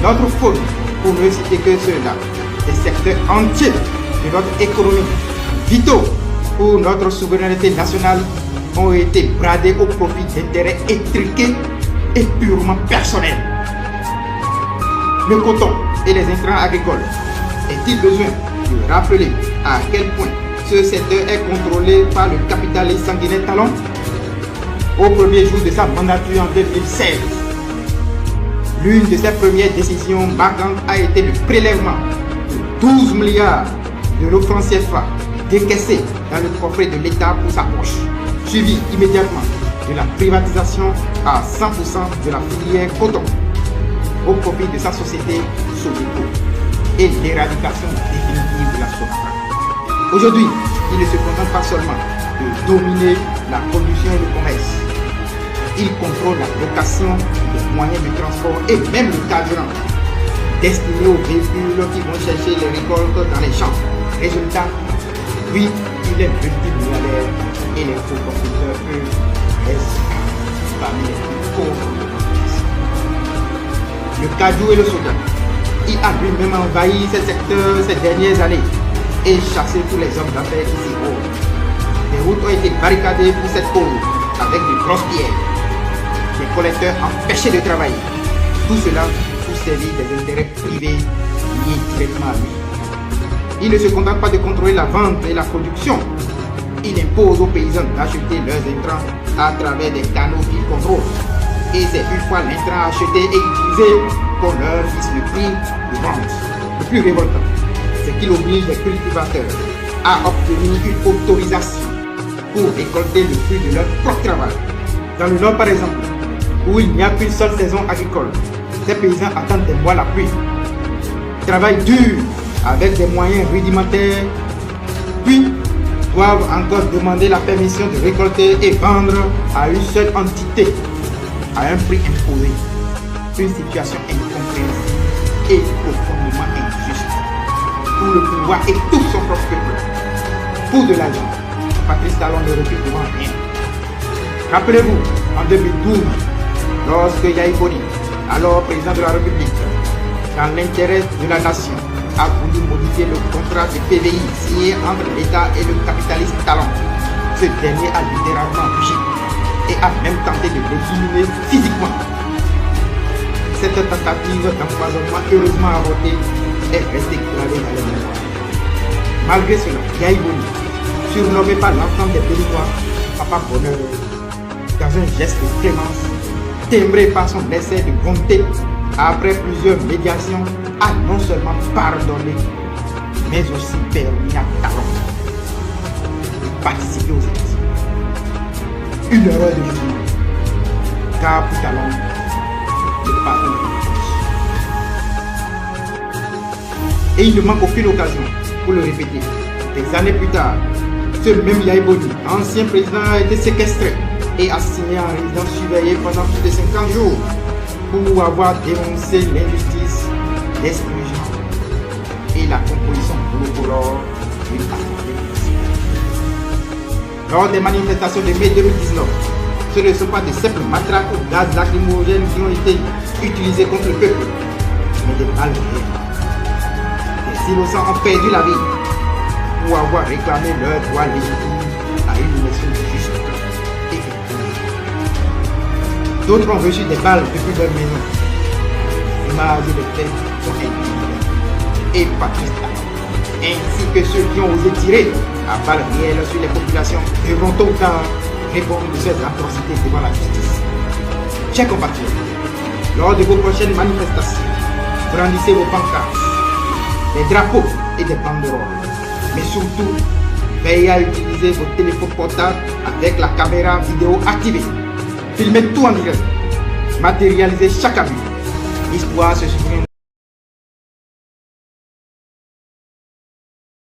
Notre faute, pour ne citer que cela, des secteurs entiers de notre économie, vitaux pour notre souveraineté nationale, ont été bradés au profit d'intérêts étriqués et purement personnels. Le coton et les intrants agricoles, est-il besoin de rappeler à quel point ce secteur est contrôlé par le capitaliste sanguinaire Talon? Au premier jour de sa mandature en 2016, l'une de ses premières décisions marquantes a été le prélèvement de 12 milliards d'euros francs CFA décaissés dans le coffret de l'État pour sa poche, suivi immédiatement de la privatisation à 100% de la filière coton au profit de sa société Sodeco et l'éradication définitive de la Sonatrach. Aujourd'hui, il ne se contente pas seulement de dominer la production et le commerce. Il contrôle la location des moyens de transport et même le carburant destiné aux véhicules qui vont chercher les récoltes dans les champs. Résultat, lui, il est multimilliardaire et les co-constructeurs, eux, restent parmi les plus pauvres de la France. Le cajou et le soja, il a lui-même envahi ces secteurs ces dernières années et chassé tous les hommes d'affaires qui s'y trouvent. Les routes ont été barricadées pour cette cause avec de grosses pierres. Les collecteurs empêchés de travailler. Tout cela pour servir des intérêts privés liés directement à lui. Il ne se contente pas de contrôler la vente et la production. Il impose aux paysans d'acheter leurs intrants à travers des canaux qu'il contrôle. Et c'est une fois l'intrant acheté et utilisé qu'on leur fixe le prix de vente. Le plus révoltant, c'est qu'il oblige les cultivateurs à obtenir une autorisation pour récolter le fruit de leur propre travail. Dans le Nord par exemple, où il n'y a qu'une seule saison agricole, ces paysans attendent des mois la pluie, travaillent dur avec des moyens rudimentaires, puis doivent encore demander la permission de récolter et vendre à une seule entité, à un prix imposé. Une situation incompréhensible et profondément injuste, où le pouvoir étouffe son propre peuple. Pour de l'argent, Patrice Talon ne recule devant rien. Rappelez-vous, en 2012, lorsque Yahya Boni, alors président de la République, dans l'intérêt de la nation, a voulu modifier le contrat de PVI signé entre l'État et le capitaliste Talon, ce dernier a littéralement rugi et a même tenté de l'éliminer physiquement. Cette tentative d'empoisonnement heureusement avortée est restée gravée dans les mémoires. Malgré cela, Yahya Boni, surnommé par l'enfant des Béninois, Papa Bonheur, dans un geste de clémence, timbré par son essai de bonté, après plusieurs médiations, a non seulement pardonné, mais aussi permis à Talon de participer aux élections. Une erreur de jugement, car pour Talon, le pardon est et il ne manque aucune occasion pour le répéter. Des années plus tard, ce même Yahya Boni, ancien président, a été séquestré et assigné en résidence surveillée pendant plus de 50 jours pour avoir dénoncé l'injustice, l'exclusion et la composition monocolore d'une assemblée municipale. Lors des manifestations de mai 2019, ce ne sont pas de simples matraques ou gaz lacrymogènes qui ont été utilisés contre le peuple, mais des balles réelles. Des innocents ont perdu la vie pour avoir réclamé leur droit légitime à une élection juste et équitable. D'autres ont reçu des balles depuis leur maison. L'image des faits sont individuelles et Patrice Talon, ainsi que ceux qui ont osé tirer à balles réelles sur les populations, devront tôt ou tard répondre de ces atrocités devant la justice. Chers compatriotes, lors de vos prochaines manifestations, brandissez vos pancartes, des drapeaux et des banderoles. Mais surtout, veillez à utiliser vos téléphones portables avec la caméra vidéo activée. Filmez tout en direct. Matérialisez chaque abus. L'histoire se souvient.